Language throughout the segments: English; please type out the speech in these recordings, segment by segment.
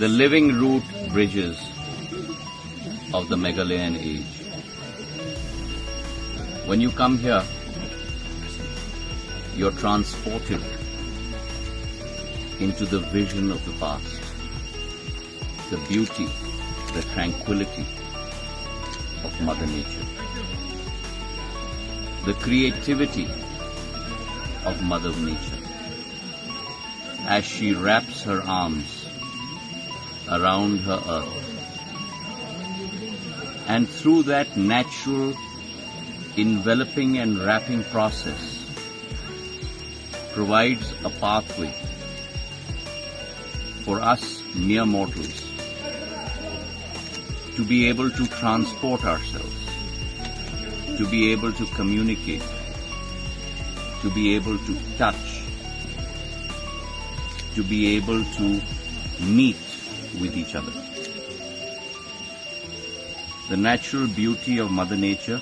the living root bridges of the Meghalayan age. When you come here, you're transported into the vision of the past, the beauty, the tranquility of Mother Nature, the creativity of Mother Nature, as she wraps her arms around her earth. And through that natural enveloping and wrapping process provides a pathway for us mere mortals to be able to transport ourselves, to be able to communicate, to be able to touch, to be able to meet with each other. The natural beauty of Mother Nature,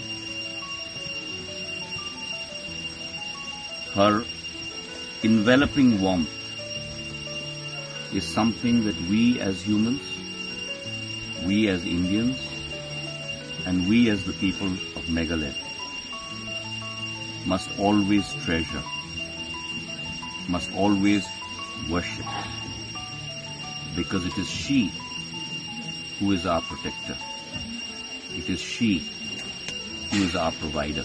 her enveloping warmth, is something that we as humans, we as Indians, and we as the people of Meghalaya must always treasure, must always worship, because it is she who is our protector. It is she who is our provider.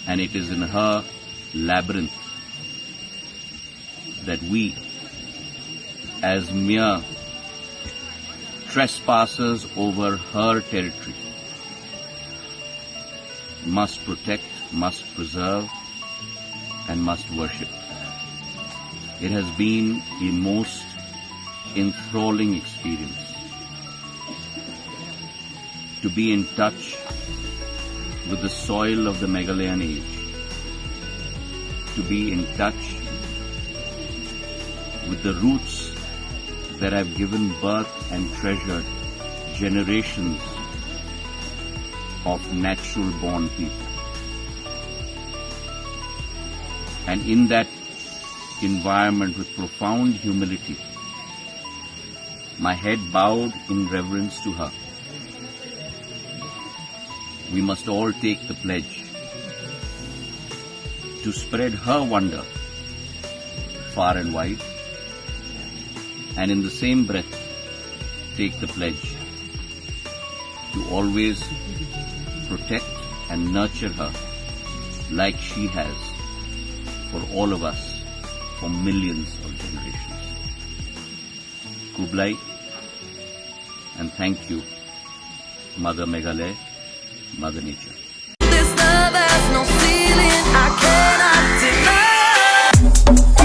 And it is in her labyrinth that we, as mere trespassers over her territory, must protect, must preserve, and must worship. It has been a most enthralling experience to be in touch with the soil of the Meghalayan age, to be in touch with the roots that have given birth and treasured generations of natural-born people. And in that environment, with profound humility, my head bowed in reverence to her, we must all take the pledge to spread her wonder far and wide, and in the same breath take the pledge to always protect and nurture her like she has for all of us for millions of generations. Kublai, and thank you, Mother Meghalaya, Mother Nature. This love has no ceiling, I cannot deny.